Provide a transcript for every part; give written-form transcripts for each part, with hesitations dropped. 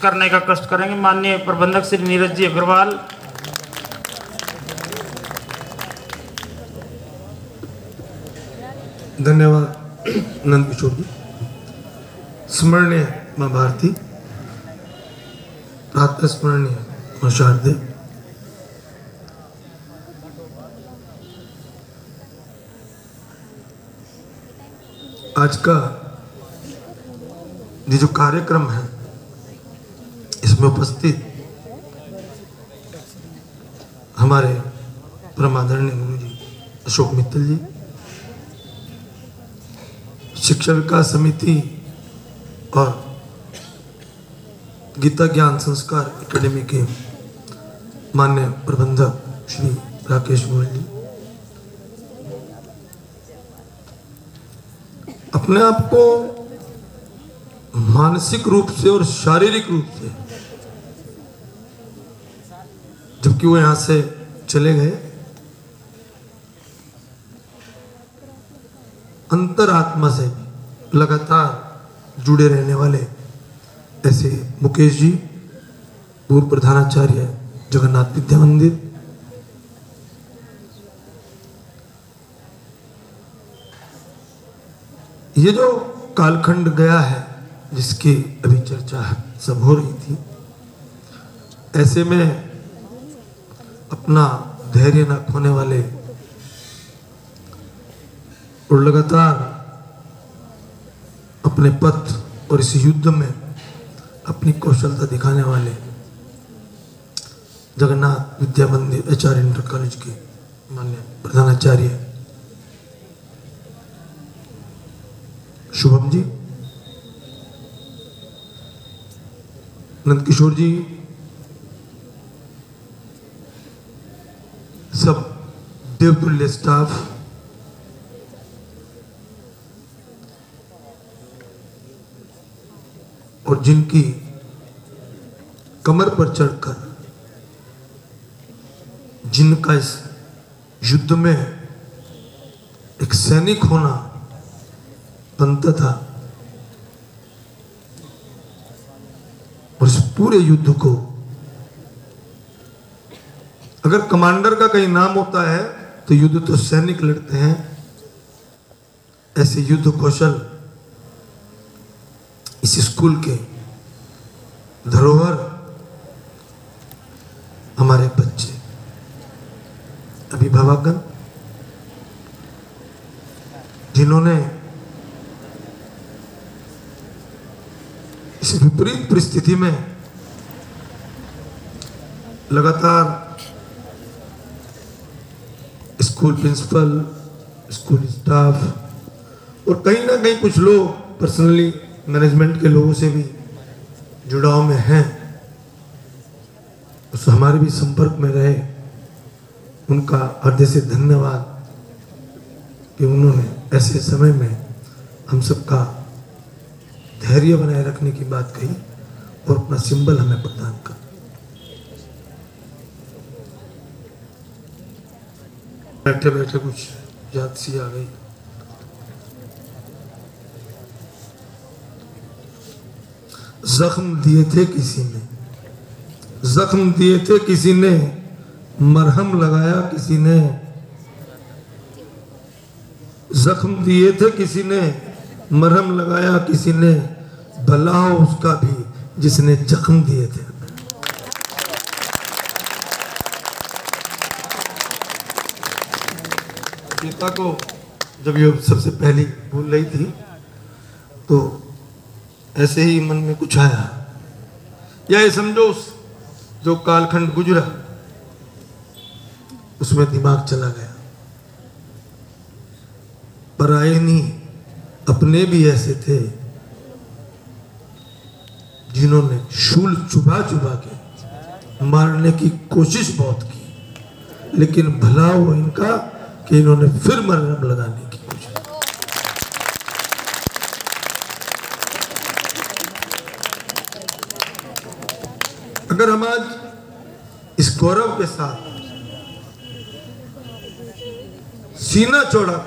करने का कष्ट करेंगे। माननीय प्रबंधक श्री नीरज जी अग्रवाल। धन्यवाद नंद किशोर जी। स्मरणीय माँ भारती, प्रातः स्मरणीय माँ शारदे, आज का ये जो कार्यक्रम है इसमें उपस्थित हमारे परम आदरणीय गुरु जी अशोक मित्तल जी, शिक्षा विकास समिति और गीता ज्ञान संस्कार एकेडमी के माननीय प्रबंधक श्री राकेश गोयल जी, अपने आप को मानसिक रूप से और शारीरिक रूप से, जबकि वो यहां से चले गए, अंतरात्मा से लगातार जुड़े रहने वाले ऐसे मुकेश जी, पूर्व प्रधानाचार्य जगन्नाथ विद्या मंदिर, ये जो कालखंड गया है जिसकी अभी चर्चा सब हो रही थी, ऐसे में अपना धैर्य न खोने वाले और लगातार अपने पथ और इस युद्ध में अपनी कौशलता दिखाने वाले जगन्नाथ विद्या मंदिर आचार्य इंटर कॉलेज के माननीय प्रधानाचार्य शुभम जी, नंद किशोर जी, सब देवतुल्य स्टाफ, और जिनकी कमर पर चढ़कर जिनका इस युद्ध में एक सैनिक होना बनता था, और इस पूरे युद्ध को, अगर कमांडर का कहीं नाम होता है तो युद्ध तो सैनिक लड़ते हैं, ऐसे युद्ध कौशल इस स्कूल के धरोहर हमारे बच्चे, अभिभावकगण, जिन्होंने इस विपरीत परिस्थिति में लगातार स्कूल प्रिंसिपल, स्कूल स्टाफ और कहीं ना कहीं कुछ लोग पर्सनली मैनेजमेंट के लोगों से भी जुड़ाव में हैं, उस हमारे भी संपर्क में रहे, उनका हृदय से धन्यवाद कि उन्होंने ऐसे समय में हम सबका धैर्य बनाए रखने की बात कही और अपना सिंबल हमें प्रदान कर। बैठे बैठे कुछ याद सी आ गई। जख्म दिए थे किसी ने, जख्म दिए थे किसी ने, मरहम लगाया किसी ने, जख्म दिए थे किसी ने, मरहम लगाया किसी ने, भला हो उसका भी जिसने जख्म दिए थे। पिता को जब ये सबसे पहली बोल रही थी तो ऐसे ही मन में कुछ आया, या ये समझो जो कालखंड गुजरा उसमें दिमाग चला गया। पराये नहीं अपने भी ऐसे थे जिन्होंने शूल चुभा चुभा के मारने की कोशिश बहुत की, लेकिन भला हो इनका कि इन्होंने फिर मरहम लगाने की कोशिश। अगर हम आज इस गौरव के साथ सीना चौड़ा,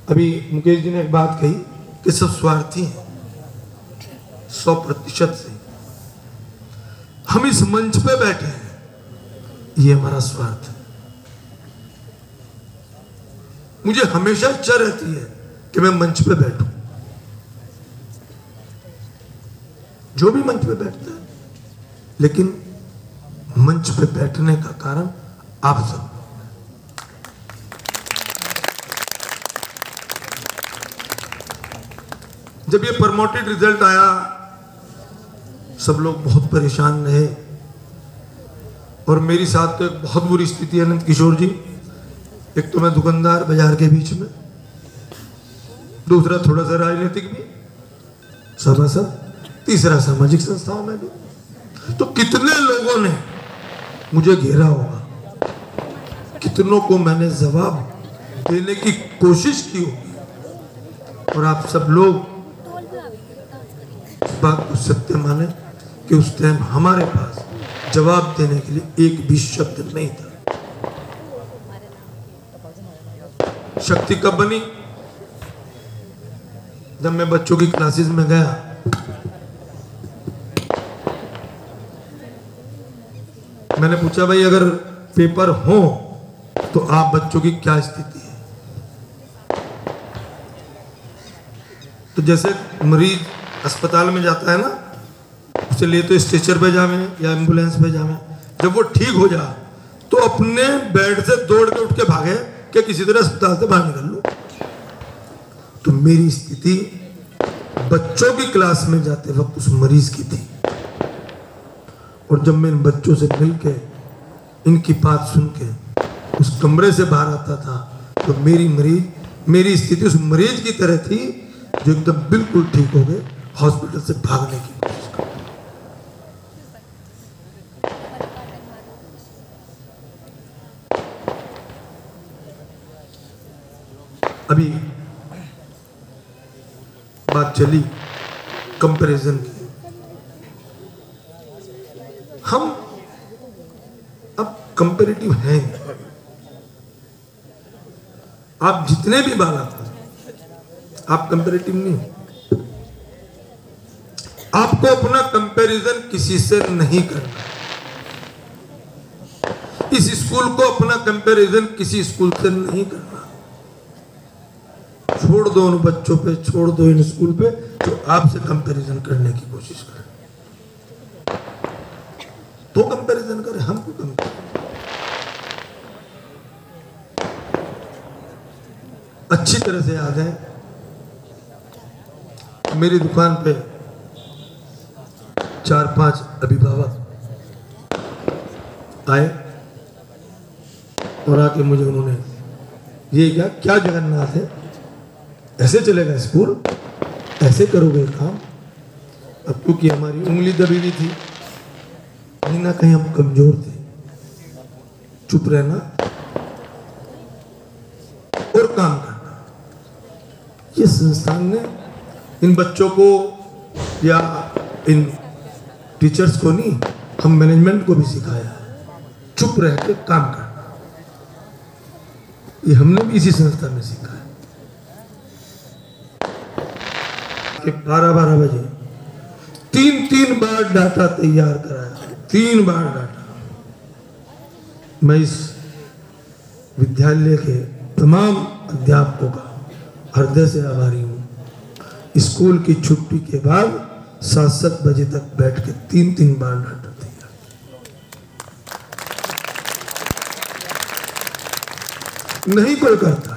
अभी मुकेश जी ने एक बात कही कि सब स्वार्थी हैं, 100% से। हम इस मंच पे बैठे हैं, ये हमारा स्वार्थ है। मुझे हमेशा इच्छा रहती है कि मैं मंच पे बैठूं, जो भी मंच पे बैठता है, लेकिन मंच पे बैठने का कारण आप सब। जब ये प्रमोटेड रिजल्ट आया, सब लोग बहुत परेशान रहे और मेरी साथ तो एक बहुत बुरी स्थिति है अनंत किशोर जी। एक तो मैं दुकानदार बाजार के बीच में, दूसरा थोड़ा सा राजनीतिक भी, सभासद, तीसरा सामाजिक संस्थाओं में भी। तो कितने लोगों ने मुझे घेरा होगा, कितनों को मैंने जवाब देने की कोशिश की होगी, और आप सब लोग इस बात को सत्य माने कि उस टाइम हमारे पास जवाब देने के लिए एक भी शब्द नहीं था। शक्ति कब बनी? जब मैं बच्चों की क्लासेस में गया, मैंने पूछा भाई अगर पेपर हो तो आप बच्चों की क्या स्थिति है? तो जैसे मरीज अस्पताल में जाता है ना, उसे ले तो स्ट्रेचर पे जावे या एम्बुलेंस पे जावे, जब वो ठीक हो जा तो अपने बेड से दौड़ के उठ के भागे कि किसी तरह अस्पताल से बाहर निकल लो। तो मेरी स्थिति बच्चों की क्लास में जाते वक्त उस मरीज की थी, और जब मैं इन बच्चों से मिल के इनकी बात सुन के उस कमरे से बाहर आता था, तो मेरी स्थिति उस मरीज की तरह थी जो एकदम बिल्कुल ठीक हो गए, हॉस्पिटल से भागने की कोशिश कर। अभी बात चली कंपैरिजन की। हम अब कंपैरेटिव हैं। आप जितने भी बालक हो, आप कंपैरेटिव नहीं हो। आपको अपना कंपैरिजन किसी से नहीं करना। इस स्कूल को अपना कंपैरिजन किसी स्कूल से नहीं करना। छोड़ दो उन बच्चों पे, छोड़ दो इन स्कूल पे जो आपसे कंपैरिजन करने की कोशिश करें। तो कंपैरिजन करें, हमको कंपैरिजन। अच्छी तरह से याद है, मेरी दुकान पे 4-5 अभिभावक आए और आके मुझे उन्होंने ये क्या जगन्नाथ है, ऐसे चलेगा स्कूल, ऐसे करोगे काम? अब क्योंकि हमारी उंगली दबी हुई थी, कहीं ना कहीं हम कमजोर थे, चुप रहना और काम करना। ये संस्थान ने इन बच्चों को या इन टीचर्स को नहीं, हम मैनेजमेंट को भी सिखाया चुप रह के काम करना। ये हमने भी इसी संस्था में सीखा है। 12-12 बजे 3 बार डाटा तैयार कराया, 3 बार डाटा। मैं इस विद्यालय के तमाम अध्यापकों का हृदय से आभारी हूँ। स्कूल की छुट्टी के बाद 7-7 बजे तक बैठ के 3 बार डाटा तैयार। नहीं कोई करता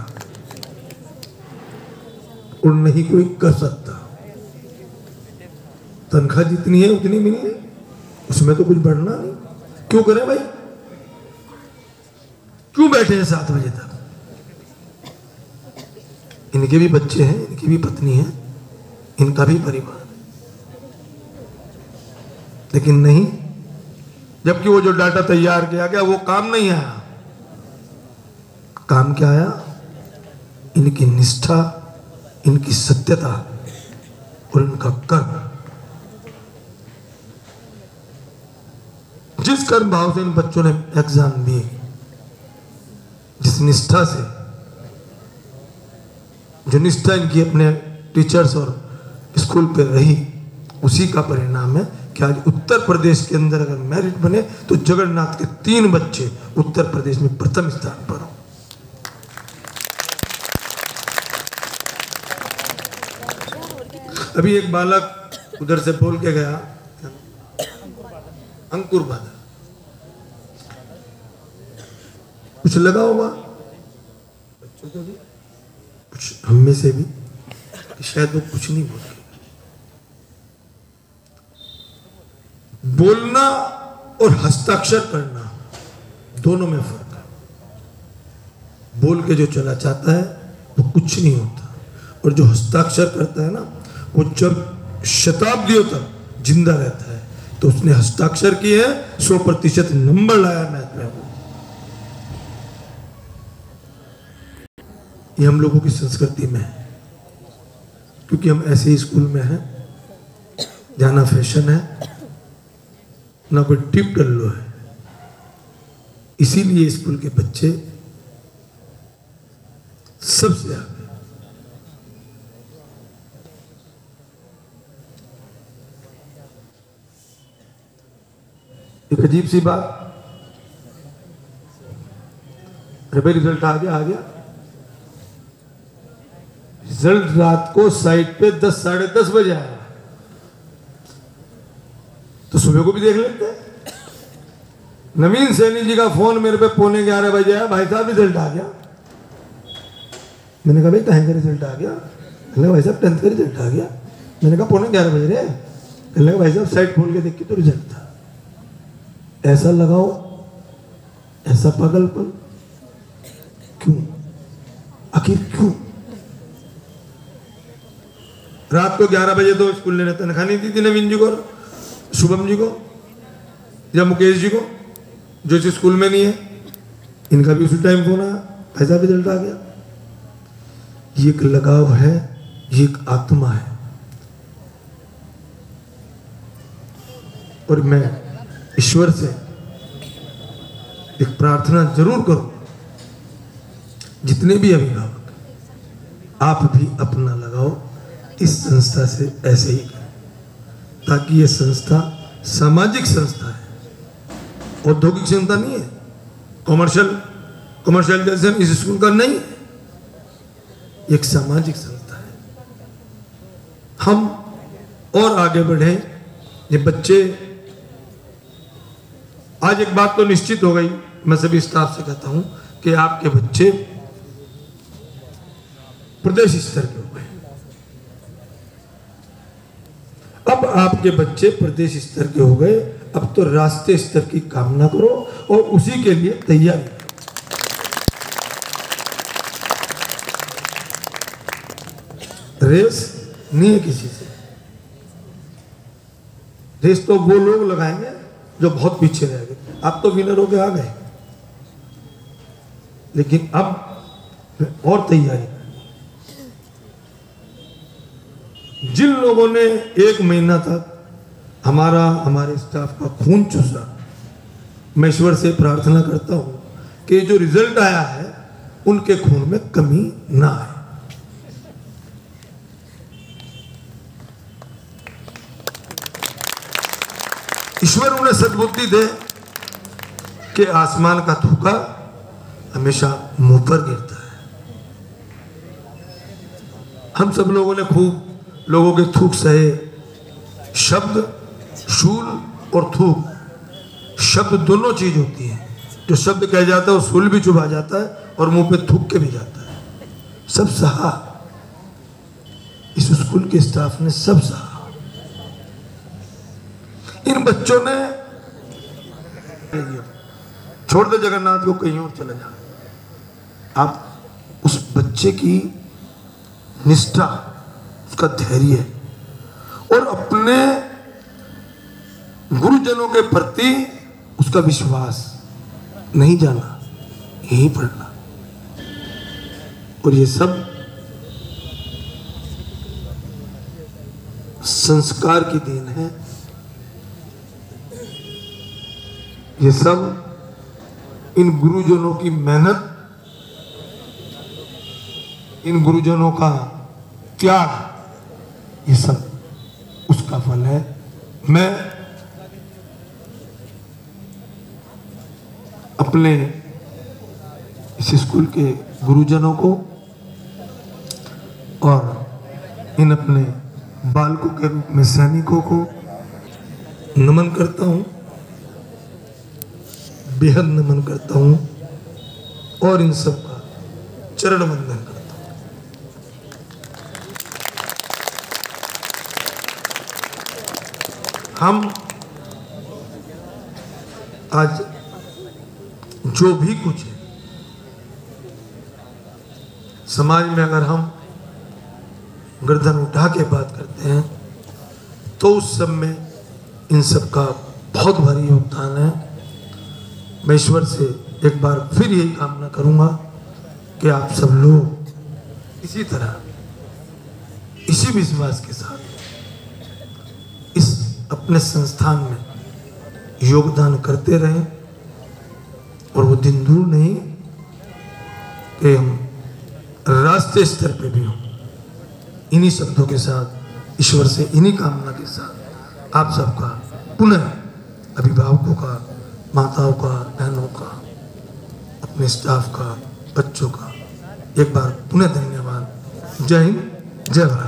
और नहीं कोई कर सकता। तनख्वाह जितनी है उतनी मिलनी है, उसमें तो कुछ बढ़ना नहीं। क्यों करें भाई? क्यों बैठे हैं 7 बजे तक? इनके भी बच्चे हैं, इनकी भी पत्नी है, इनका भी परिवार, लेकिन नहीं। जबकि वो जो डाटा तैयार किया गया वो काम नहीं आया। काम क्या आया? इनकी निष्ठा, इनकी सत्यता और इनका कर्म। जिस कर्म भाव से इन बच्चों ने एग्जाम दिए, जिस निष्ठा से, जो निष्ठा इनकी अपने टीचर्स और स्कूल पे रही, उसी का परिणाम है कि आज उत्तर प्रदेश के अंदर अगर मेरिट बने तो जगन्नाथ के 3 बच्चे उत्तर प्रदेश में प्रथम स्थान पर हो। अभी एक बालक उधर से बोल के गया, अंकुर बादल, कुछ लगा होगा बच्चों को भी, कुछ हम में से भी, शायद वो कुछ नहीं बोल। बोलना और हस्ताक्षर करना दोनों में फर्क है। बोल के जो चला जाता है वो कुछ नहीं होता, और जो हस्ताक्षर करता है ना, वो जब शताब्दियों तक जिंदा रहता है। तो उसने हस्ताक्षर किए हैं, 100% नंबर लाया मैथ में। वो ये हम लोगों की संस्कृति में है, क्योंकि हम ऐसे ही स्कूल में हैं, जाना फैशन है, ना कोई टिप डल्लो है। इसीलिए स्कूल के बच्चे सबसे आगे। एक अजीब सी बात, अरे भाई रिजल्ट आ गया, रिजल्ट रात को साइट पे 10 साढ़े 10 बजे आया, तो सुबह को भी देख लेते हैं। नवीन सैनी जी का फोन मेरे पे 11:15 बजे आया, भाई साहब रिजल्ट आ गया। मैंने कहा भाई कहाँ का रिजल्ट आ गया? कहने भाई साहब 10th का रिजल्ट आ गया। मैंने कहा 11:15 बजे रे। कहने भाई साहब साइट खोल के देखी तो रिजल्ट था। ऐसा लगाओ, ऐसा पागलपन क्यों? आखिर क्यों? रात को 11 बजे तो स्कूल ने तनख्वाह नहीं दी थी नवीन जी को, शुभम जी को या मुकेश जी को, जो इस स्कूल में नहीं है। इनका भी उसी टाइम फोन आया, ऐसा रिजल्ट आ गया। ये एक लगाव है, ये एक आत्मा है। और मैं ईश्वर से एक प्रार्थना जरूर करूं, जितने भी अभिभावक, आप भी अपना लगाओ इस संस्था से ऐसे ही करें, ताकि ये संस्था सामाजिक संस्था है, औद्योगिक संस्था नहीं है, कमर्शियलाइजेशन इस स्कूल का नहीं है, एक सामाजिक संस्था है। हम और आगे बढ़े। ये बच्चे, आज एक बात तो निश्चित हो गई, मैं सभी स्टाफ से कहता हूं कि आपके बच्चे प्रदेश स्तर के हो गए। अब आपके बच्चे प्रदेश स्तर के हो गए, अब तो राष्ट्रीय स्तर की कामना करो और उसी के लिए तैयारी करो। रेस नहीं है किसी से, रेस तो वो लोग लगाएंगे जो बहुत पीछे रह गए। आप तो विनर होके आ गए, लेकिन अब और तैयारी। जिन लोगों ने 1 महीना तक हमारे स्टाफ का खून चूसा, मैं ईश्वर से प्रार्थना करता हूं कि जो रिजल्ट आया है उनके खून में कमी ना आए। ईश्वर उन्हें सद्बुद्धि दे कि आसमान का थूका हमेशा मुंह पर गिरता है। हम सब लोगों ने खूब लोगों के थूक सहे। शब्द, शूल और थूक, शब्द दोनों चीज होती है। जो शब्द कह जाता है वो सूल भी चुभा जाता है और मुंह पे थूक के भी जाता है। सब सहा, इस स्कूल के स्टाफ ने सब सहा। इन बच्चों ने छोड़ दे जगन्नाथ को, कहीं और चले जा। आप उस बच्चे की निष्ठा, उसका धैर्य और अपने गुरुजनों के प्रति उसका विश्वास नहीं जाना, यही पढ़ना। और ये सब संस्कार की देन है। ये सब इन गुरुजनों की मेहनत, इन गुरुजनों का त्याग, ये सब उस उसका फल है। मैं अपने इस स्कूल के गुरुजनों को और इन अपने बालकों के रूप में सैनिकों को नमन करता हूं, बेहद नमन करता हूं और इन सब का चरण वंदन करता हूं। हम आज जो भी कुछ है समाज में, अगर हम गर्दन उठा के बात करते हैं तो उस सब में इन सब का बहुत भारी योगदान है। मैं ईश्वर से एक बार फिर यही कामना करूंगा कि आप सब लोग इसी तरह, इसी विश्वास के साथ इस अपने संस्थान में योगदान करते रहें और वो दिन दूर नहीं कि हम राष्ट्रीय स्तर पे भी हों। इन्हीं शब्दों के साथ, ईश्वर से इन्हीं कामना के साथ आप सबका पुनः, अभिभावकों का, माताओं का, बहनों का, अपने स्टाफ का, बच्चों का एक बार पुनः धन्यवाद। जय हिंद, जय भारत।